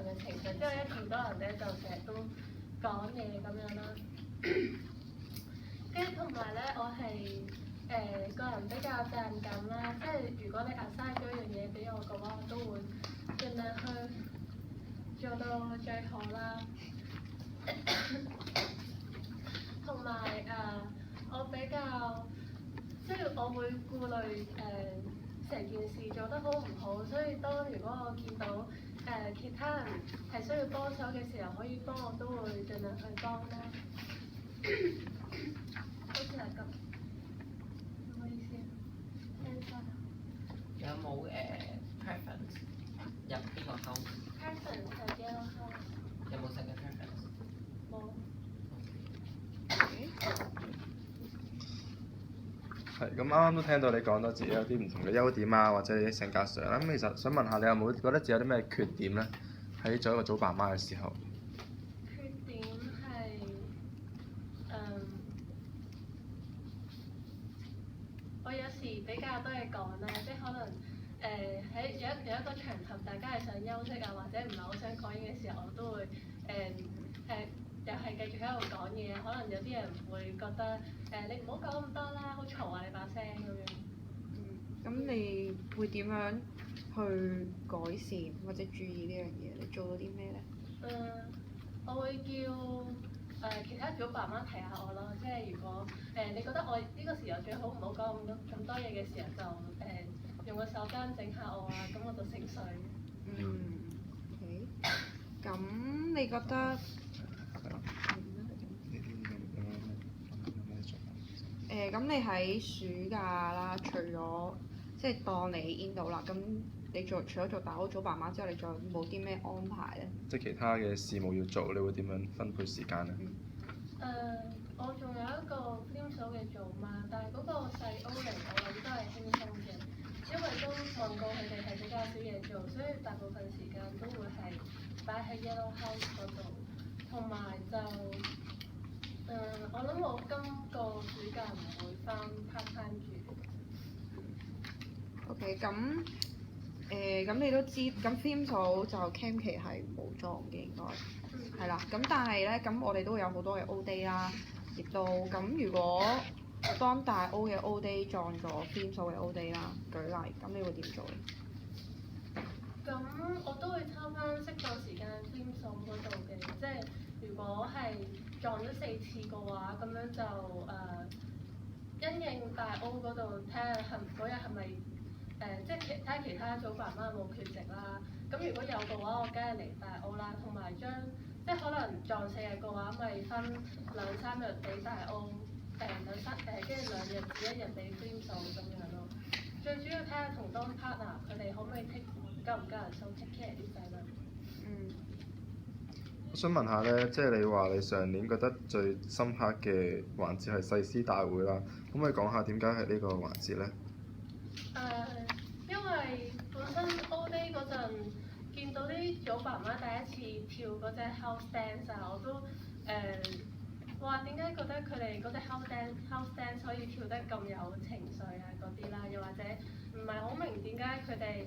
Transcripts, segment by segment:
嘅情緒，即係一見到人咧就成日都講嘢咁樣啦。跟住同埋咧，我係個人比較責任感啦，即係如果你 assign 咗一樣嘢俾我嘅話，我都會盡量去做到最好啦。同埋我比較即係我會顧慮成件事做得好唔好，所以如果我見到其他人係需要幫手嘅時候，可以幫我都會盡量去幫啦。好似係咁，唔好意思，聽錯。有冇preference 入邊個 house？preference 係 yellow house。有冇 second preference？冇。係咁啱啱都聽到你講到自己有啲唔同嘅優點啊，或者你啲性格上啦。咁其實想問下你有冇覺得自己有啲咩缺點咧？喺做一個組爸媽嘅時候。缺點係我有時比較多嘢講啦，即係可能喺有一個場合，大家係想休息啊，或者唔係好想講嘢嘅時候，我都會又係繼續喺度講嘢。可能有啲人會覺得你唔好講咁多啦，好嘈啊你把聲咁樣。咁你會點樣去改善或者注意呢樣嘢？你做到啲咩咧？我會叫其他組爸媽提下我咯，即係如果你覺得我呢個時候最好唔好講咁多嘢嘅時候，就用個手踭整下我啊，咁我就醒水。OK。咁你覺得？咁你喺暑假啦，除咗即係當你 in 到啦，咁你除咗做大好組爸媽之後，你仲有冇啲咩安排咧？即係其他嘅事務要做，你會點樣分配時間咧？我仲有一個 film 組嘅組媽，但係嗰個細 O 嚟，我諗都係輕鬆嘅，因為都望過佢哋係比較少嘢做，所以大部分時間都會係擺喺 Yellow House 嗰度，同埋就我諗我今個暑假唔會返 part time 住。OK，咁你都知，咁 film 組就 camp 期係冇撞嘅應該，係啦。咁但係咧，咁我哋都會有好多嘅 O day 啦，亦都咁如果當大 O 嘅 O day 撞咗 film 組嘅 O day 啦，舉例，咁你會點做咧？咁我都會抽翻適當時間 film 組嗰度嘅，即係如果係撞咗4次嘅話，咁樣就因應大 O 嗰度睇下嗰日係咪即係睇下其他組爸媽有冇缺席啦。咁如果有嘅話，我梗係嚟大 O 啦，同埋即係可能撞4日嘅話，咪分2、3日俾大 O，跟住2日至1日俾 film 組咁樣咯。最主要睇下同當 partner 佢哋可唔可以夠唔夠人數 take care 啲仔女。我想問下咧，即係你話你上年覺得最深刻嘅環節係誓師大會啦，可唔可以講下點解係呢個環節咧？因為本身 O Day 嗰陣見到啲組爸媽第一次跳嗰隻 house dance 啊，我都哇點解覺得佢哋嗰隻 house dance 可以跳得咁有情緒啊嗰啲啦，又或者唔係好明點解佢哋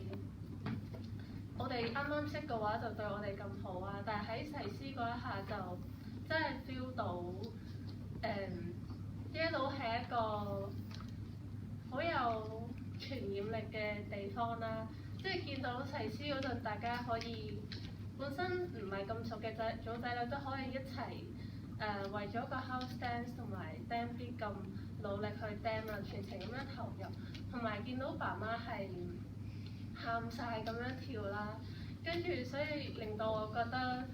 我哋啱啱識嘅話就對我哋咁好啊，但係喺誓師嗰一下就真係 feel 到Yellow 係一個好有傳染力嘅地方啦，即係見到誓師嗰陣，大家可以本身唔係咁熟嘅組仔女都可以一齊為咗個 house dance 同埋 dance beat 咁努力去 dance 啊，全程咁樣投入，同埋見到爸媽係喊晒咁樣跳啦，跟住所以令到我覺得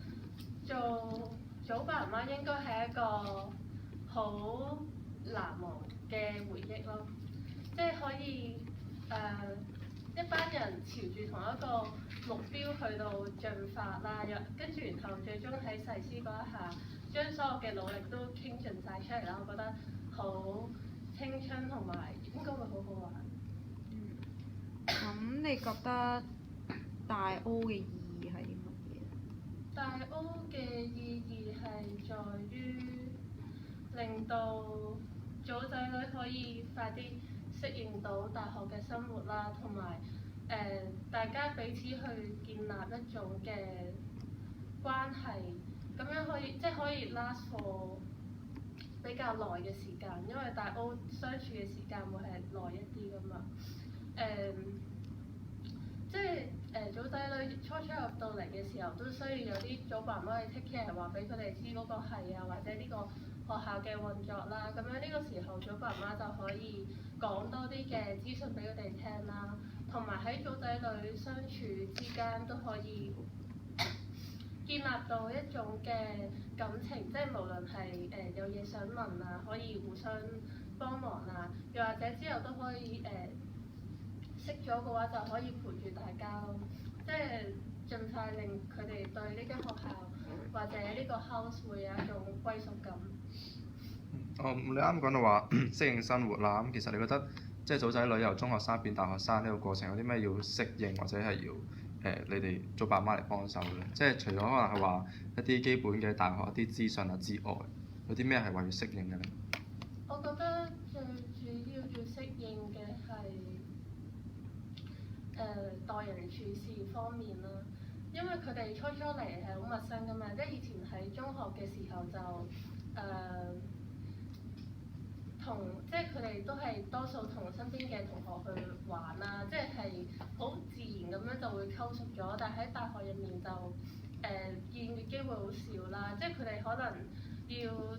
做組爸媽應該係一個好難忘嘅回憶咯，即係可以一班人朝住同一個目標去到進發啦，跟住然後最終喺誓師嗰一下，將所有嘅努力都傾盡晒出嚟啦，我覺得好青春同埋應該會好好玩。咁你覺得大 O 嘅意義係啲乜嘢？大 O 嘅意義係在於令到組仔女可以快啲適應到大學嘅生活啦，同埋大家彼此去建立一種嘅關係，咁樣可以 last for 比較耐嘅時間，因為大 O 相處嘅時間會係耐一啲噶嘛。組仔女初入到嚟嘅時候，都需要有啲組爸媽去 take care，話俾佢哋知嗰個係啊，或者呢個學校嘅運作啦。咁樣呢個時候，組爸媽就可以講多啲嘅資訊俾佢哋聽啦，同埋喺組仔女相處之間都可以建立到一種嘅感情，即係無論係有嘢想問啊，可以互相幫忙啊，又或者之後都可以識咗嘅話就可以陪住大家咯，即係盡快令佢哋對呢間學校或者呢個 house 會有一種歸屬感。你啱講到話適應生活啦，咁其實你覺得即係組仔女由中學生變大學生呢個過程有啲咩要適應或者係要你哋做爸媽嚟幫手嘅？即係除咗可能係話一啲基本嘅大學一啲資訊啊之外，有啲咩係話要適應嘅咧？我覺得最主要要適應嘅係待人處事方面啦，因為佢哋初嚟係好陌生噶嘛，即係以前喺中學嘅時候就即係佢哋都係多數同身邊嘅同學去玩啦，即係好自然咁樣就會溝熟咗。但係喺大學入面就見嘅機會好少啦，即係佢哋可能要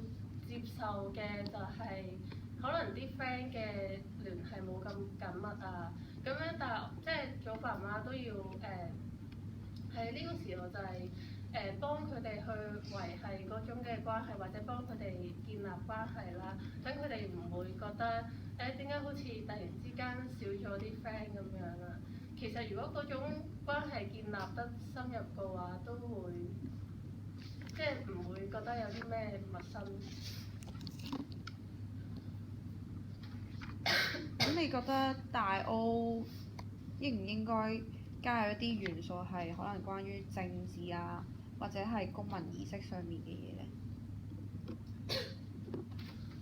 接受嘅就係可能啲 friend 嘅聯繫冇咁緊密啊，咁樣但係即係組爸媽都要喺呢個時候就係幫佢哋去維係嗰種嘅關係，或者幫佢哋建立關係啦，等佢哋唔會覺得點解好似突然之間少咗啲 friend 咁樣啊。其實如果嗰種關係建立得深入嘅話，都會即係唔會覺得有啲咩陌生。咁你覺得大 O 應唔應該加入一啲元素係可能關於政治啊，或者係公民意識上面嘅嘢咧？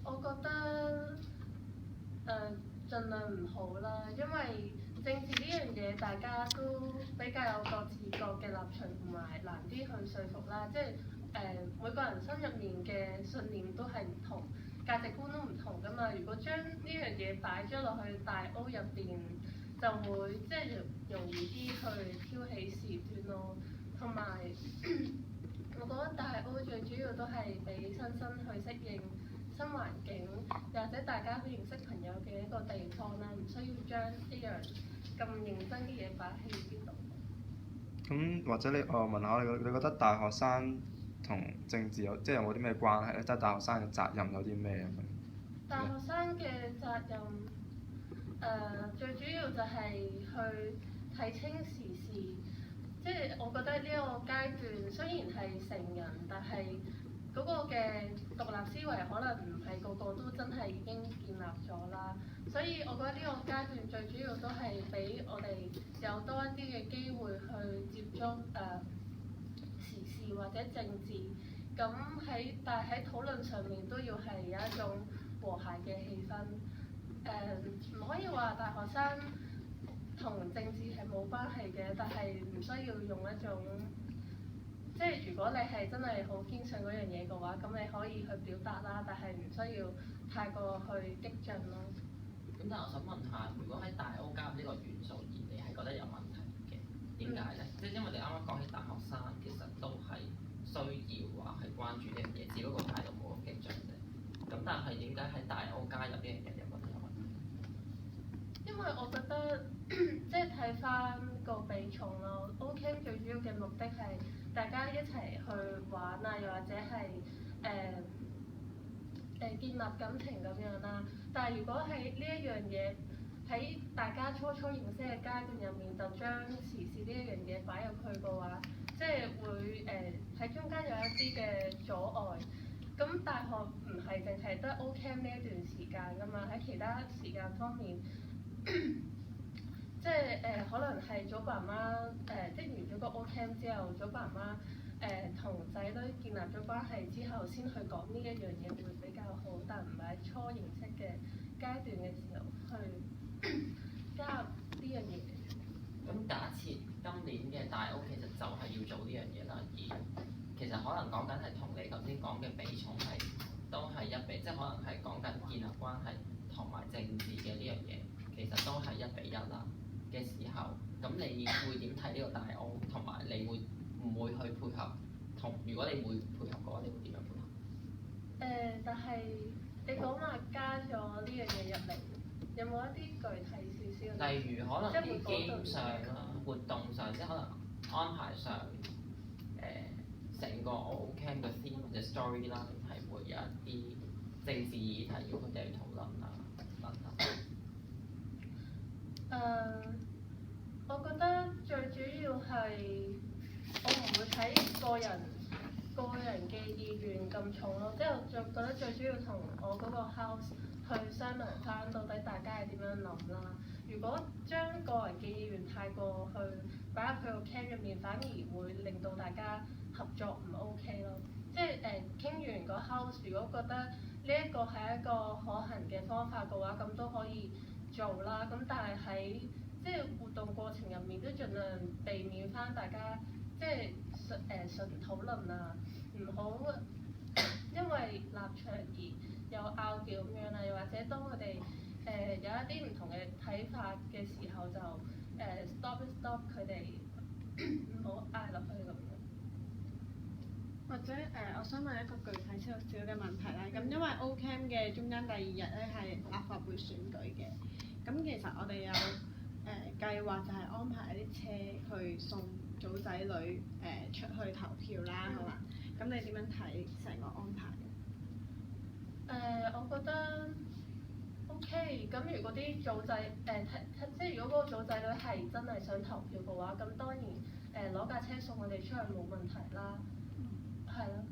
我覺得盡量唔好啦，因為政治呢樣嘢大家都比較有各自各嘅立場同埋難啲去說服啦，即係每個人心入面嘅信念都係唔同，價值觀都唔同㗎嘛。如果將呢樣嘢擺咗落去大 O 入邊，就會即係容易啲去挑起事端咯。同埋我覺得大 O 最主要都係俾新生去適應新環境，又或者大家去認識朋友嘅一個地方啦，唔需要將一樣咁認真嘅嘢擺喺呢度。咁或者我問下你覺得大學生同政治有冇啲咩關係咧？即係大學生嘅責任有啲咩咁樣？大學生嘅責任最主要就係去睇清時事，即係我覺得呢個階段雖然係成人，但係嗰個嘅獨立思維可能唔係個個都真係已經建立咗啦，所以我覺得呢個階段最主要都係俾我哋有多一啲嘅機會去接觸時事或者政治，咁但係喺討論上面都要係有一種和諧嘅氣氛，唔可以話大學生同政治係冇關係嘅，但係唔需要用一種。即係如果你係真係好堅信嗰樣嘢嘅話，咁你可以去表達啦，但係唔需要太過去激進咯。咁但係我想問下，如果喺大 O 加入呢個元素而你係覺得有問題嘅，點解咧？即係因為你啱啱講起大學生其實都係需要話係關注呢樣嘢，只不過態度冇咁激進啫。咁但係點解喺大 O 加入呢樣嘢又覺得有問題？因為我覺得即係睇翻個比重咯。O Camp 最主要嘅目的係大家一齊去玩啊，又或者係建立感情咁樣啦。但係如果係呢一樣嘢喺大家初認識嘅階段入面，就將時事呢一樣嘢擺入去嘅話，即係會喺中間有一啲嘅阻礙。咁大學唔係淨係得 O Camp 呢一段時間㗎嘛，喺其他時間方面。即係可能係組爸媽即係完咗個 O Camp 之後，組爸媽同仔女建立咗關係之後，先去講呢一樣嘢會比較好，但唔係喺初認識嘅階段嘅時候去加入呢樣嘢。咁假設今年嘅大 O 其實就係要做呢樣嘢啦，而能講緊係同你頭先講嘅比重係都係一比，即係可能係講緊建立關係同埋政治嘅呢樣嘢，其實都係1:1啦嘅時候，咁你會點睇呢個大 O？ 同埋你會唔會去配合？如果你會配合嘅話，你會點樣配合？但係你講話加咗呢樣嘢入嚟，有冇一啲具體少少？例如可能啲即係 game 上啦、活動上，即係可能安排上成個 Ocamp 嘅 theme 或者 storyline 係會有一啲政治議題要佢哋去討論啊等等。我覺得最主要係我唔會睇個人嘅意願咁重咯，即係我覺得最主要同我嗰個 house 去商量翻到底大家係點樣諗啦。如果將個人嘅意願太過去擺入佢個 camp 入面，反而會令到大家合作唔 OK 咯。即係傾完個 house，如果覺得呢一個係一個可行嘅方法嘅話，咁都可以做啦。咁但係喺即係活動過程入面都盡量避免翻大家即係純討論啊，唔好因為立場而有拗撬咁樣啦。又或者當佢哋有一啲唔同嘅睇法嘅時候，就stop 佢哋唔好嗌落去咁樣。或者我想問一個具體少少嘅問題啦。咁因為 Ocamp 嘅中間第2日咧係立法會選舉嘅，咁其實我哋有計劃就係安排一啲車去送組仔女出去投票啦，好嘛？咁你點樣睇成個安排？我覺得 OK。咁如果啲組仔即係如果嗰個組仔女係真係想投票嘅話，咁當然攞架車送我哋出去冇問題啦。係咯。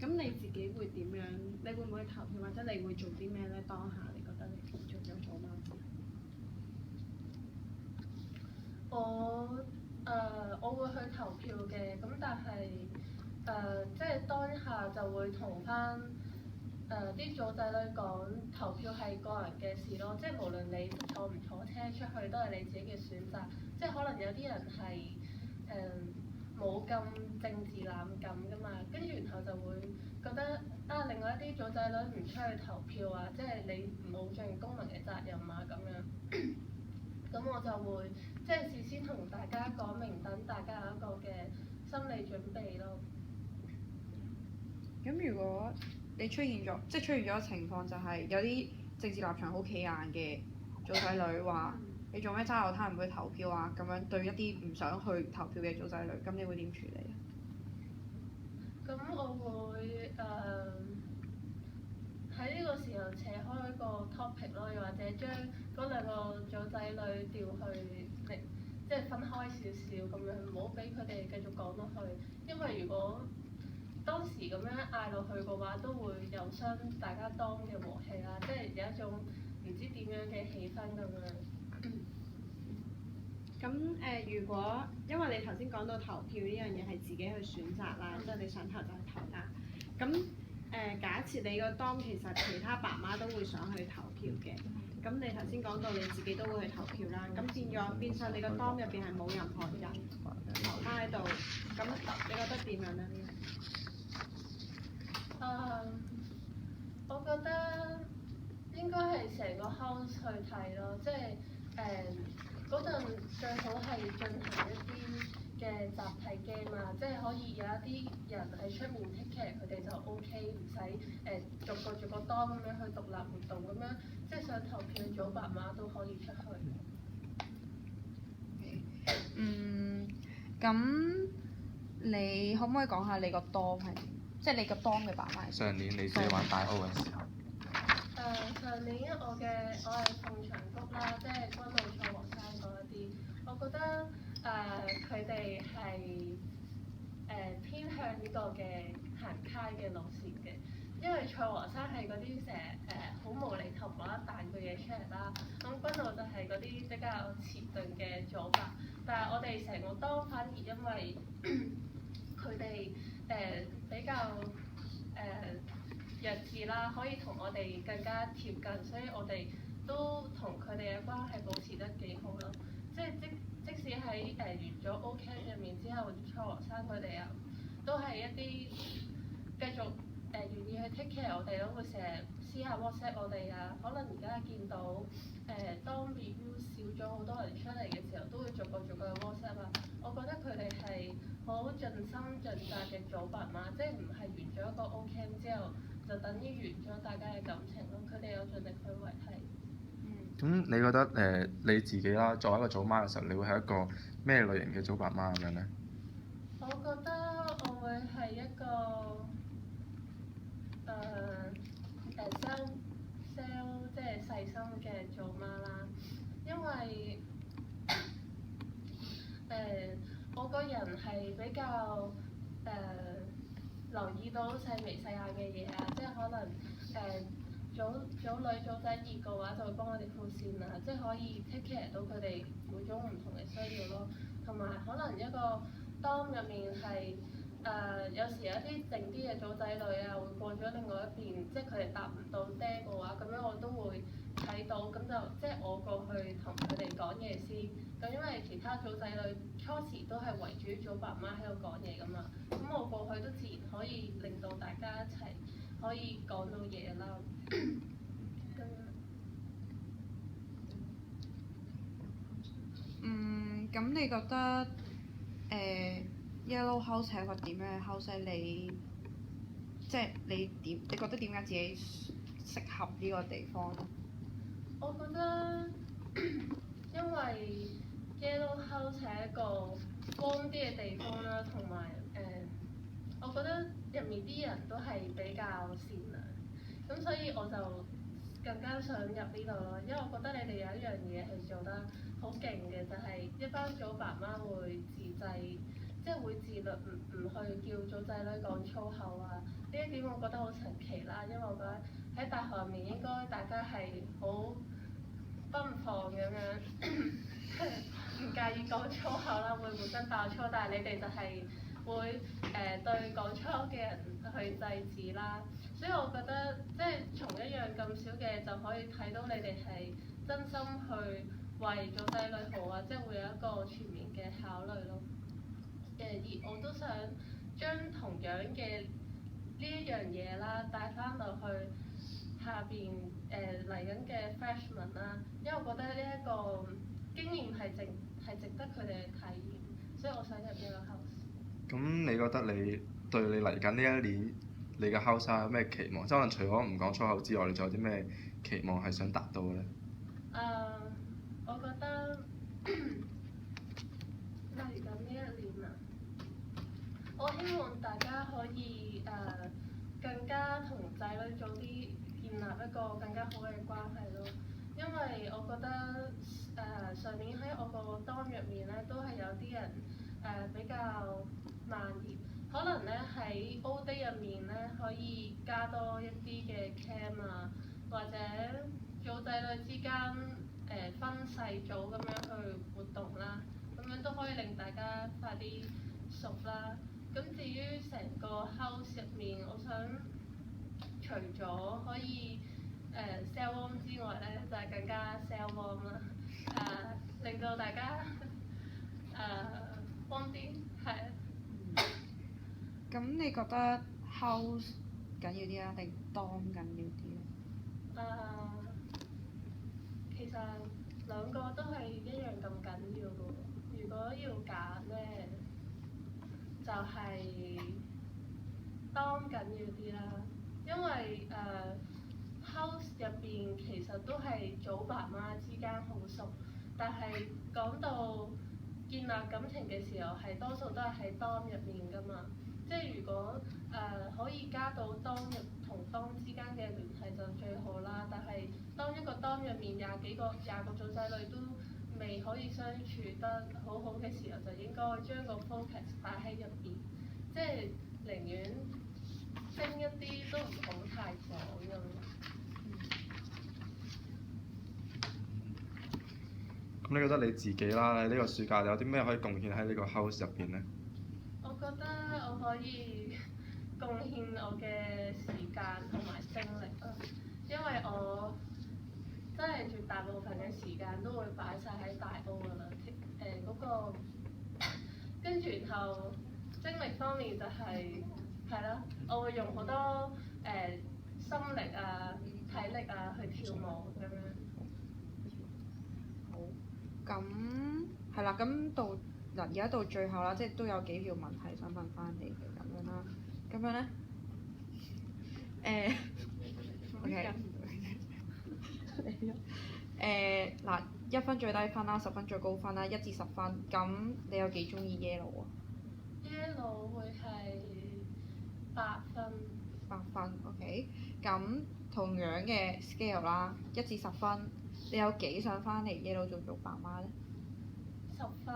咁你自己會點樣？你會唔會投票，或者你會做啲咩咧？當下你覺得你做咗做嗎？我會去投票嘅，咁但係即係當下就會同翻啲組仔女講，投票係個人嘅事咯，即係無論你坐唔坐車出去都係你自己嘅選擇，即係可能有啲人係冇咁政治冷感噶嘛，跟住然後就會覺得另外一啲組仔女唔出去投票啊，即係你冇盡公民嘅責任啊咁樣。咁我就會即係事先同大家講明，等大家有一個嘅心理準備咯。咁如果你出現咗情況，就係有啲政治立場好企硬嘅組仔女話：你做咩揸流攤唔去投票啊？咁樣對一啲唔想去投票嘅組仔女，咁你會點處理啊？咁我會喺呢個時候扯開個 topic 咯，又或者將嗰2個組仔女調去即係分開少少咁樣，唔好俾佢哋繼續講落去。因為如果當時咁樣嗌落去嘅話，都會有傷大家當嘅和氣啦，即係有一種唔知點樣嘅氣氛咁樣。咁如果因為你頭先講到投票呢樣嘢係自己去選擇啦，即係你想投就去投啦。咁假設你個 dorm 其實其他爸媽都會想去投票嘅，咁你頭先講到你自己都會去投票啦，咁變相你個 dorm 入邊係冇任何人投翻喺度，咁你覺得點樣咧？我覺得應該係成個 house 去睇咯，即係嗰陣最好係進行一啲嘅集體 game 啊，即係可以有一啲人喺出面 take care 佢哋就 OK，唔使逐個 dorm 咁樣去獨立活動咁樣，即係想投票組爸媽都可以出去。咁你可唔可以講下你個 dorm 係，即係你個 dorm 嘅爸媽係？上年你自己玩大 O 嘅時候。上年我係鳳翔谷啦，即係軍澳蔡和山嗰一啲，我覺得佢哋係偏向呢個嘅行街嘅路線嘅，因為蔡和山係嗰啲成日好無厘頭講一大句嘢出嚟啦，咁軍澳就係嗰啲比較遲鈍嘅組合，但係我哋成個當反而因為佢哋比較弱智啦，可以同我哋更加貼近，所以我哋都同佢哋嘅關係保持得幾好咯。即係即使喺完咗 Ocamp 入面之後，蔡和山佢哋啊，都係一啲繼續願意去 take care 我哋咯，會成日私下 WhatsApp 我哋啊。可能而家見到當 review 少咗好多人出嚟嘅時候，都會逐個去 WhatsApp 啊。我覺得佢哋係好盡心盡責嘅組爸媽，即係唔係完咗一個 O Camp 之後就等於完咗大家嘅感情咯。佢哋有盡力去維係。咁你覺得你自己啦，作為一個組媽嘅時候，你會係一個咩類型嘅組爸媽咁樣呢？我覺得我會係一個sell 即係細心嘅組媽啦，因為我個人係比較留意到細眉細眼嘅嘢啊，即係可能組女組仔熱嘅話，就會幫我哋鋪線啊，即係可以 take care 到佢哋每種唔同嘅需要咯。同埋可能一個當入面係有時有啲靜啲嘅組仔女啊，會過咗另外一邊，即係佢哋搭唔到爹嘅話，咁樣我都會睇到，咁就即係我過去同佢哋講嘢先。咁因為其他組仔女初時都係圍住組爸媽喺度講嘢噶嘛，咁我過去都自然可以令到大家一齊可以講到嘢啦。咁你覺得Yellow House 係一個點樣嘅 house？即係你覺得點解自己適合呢個地方咧？我覺得因為 Yellow House 係一個光啲嘅地方啦，同埋我覺得入面啲人都係比較善良，咁所以我就更加想入呢度咯，因為我覺得你哋有一樣嘢係做得好勁嘅，就係一班組爸媽會自制，即係會自律唔去叫組仔女講粗口啊。呢一點我覺得好神奇啦，因為我覺得喺大學入面應該大家係好奔放咁樣，唔介意講粗口啦，會本身爆粗，但係你哋就係會對講粗口嘅人去制止啦。所以我覺得即係從一樣咁少嘅就可以睇到你哋係真心去為組仔女好啊，即係會有一個全面嘅考慮咯。而我都想將同樣嘅呢一樣嘢啦帶翻落去下邊嚟緊嘅 freshman 啦，因為我覺得呢一個經驗係值得佢哋去體驗，所以我想入呢個 house。咁你覺得你對你嚟緊呢一年你嘅 house 有咩期望？即係可能除咗唔講粗口之外，你仲有啲咩期望係想達到嘅咧？我覺得嚟緊呢一年啊，我希望大家可以更加同仔女早啲建立一個更加好嘅關係咯，因為我覺得上年喺我個 dorm 入面咧，都係有啲人比較慢熱，可能咧喺 O day 入面咧可以加多一啲嘅 cam 啊，或者組仔女之間分細組咁樣去活動啦，咁樣都可以令大家快啲熟啦。咁至於成個 house 入面，我想除咗可以sell warm 之外咧，就係更加 sell warm 啦，令到大家warm 啲，係啊。咁你覺得 house 緊要啲啊，定 dorm 緊要啲咧？其實兩個都係一樣咁緊要嘅喎。如果要揀咧，就係 dorm 緊要啲啦，因為house 入邊其實都係組爸媽之間好熟，但係講到建立感情嘅時候，係多數都係喺 dorm 入面㗎嘛。即係如果可以加到 dorm 入同 dorm 之間嘅聯繫就最好啦。但係當一個 dorm 入面廿個組仔女都未可以相處得好好嘅時候，就應該將個 focus 擺喺入邊，即係寧願精一啲都唔好太廣咁。咁你覺得你自己啦，你呢個暑假有啲咩可以貢獻喺呢個 house 入邊咧？我覺得我可以貢獻我嘅時間同埋精力啊，因為我真係絕大部分嘅時間都會擺晒喺大 O 㗎啦，嗰個跟住然後精力方面面就係啦，我會用好多心力啊、體力啊去跳舞咁樣。好，咁係啦，咁到嗱而家到最後啦，即係都有幾條問題想問翻你嘅咁樣啦，咁樣咧，OK，嗱1分最低分啦，10分最高分啦，1至10分，咁你有幾中意 Yellow 啊？Yellow 會係8分。 8分，OK，咁同樣嘅 scale 啦，1至10分，你有幾想翻嚟 Yellow 做爸媽咧？ 10分。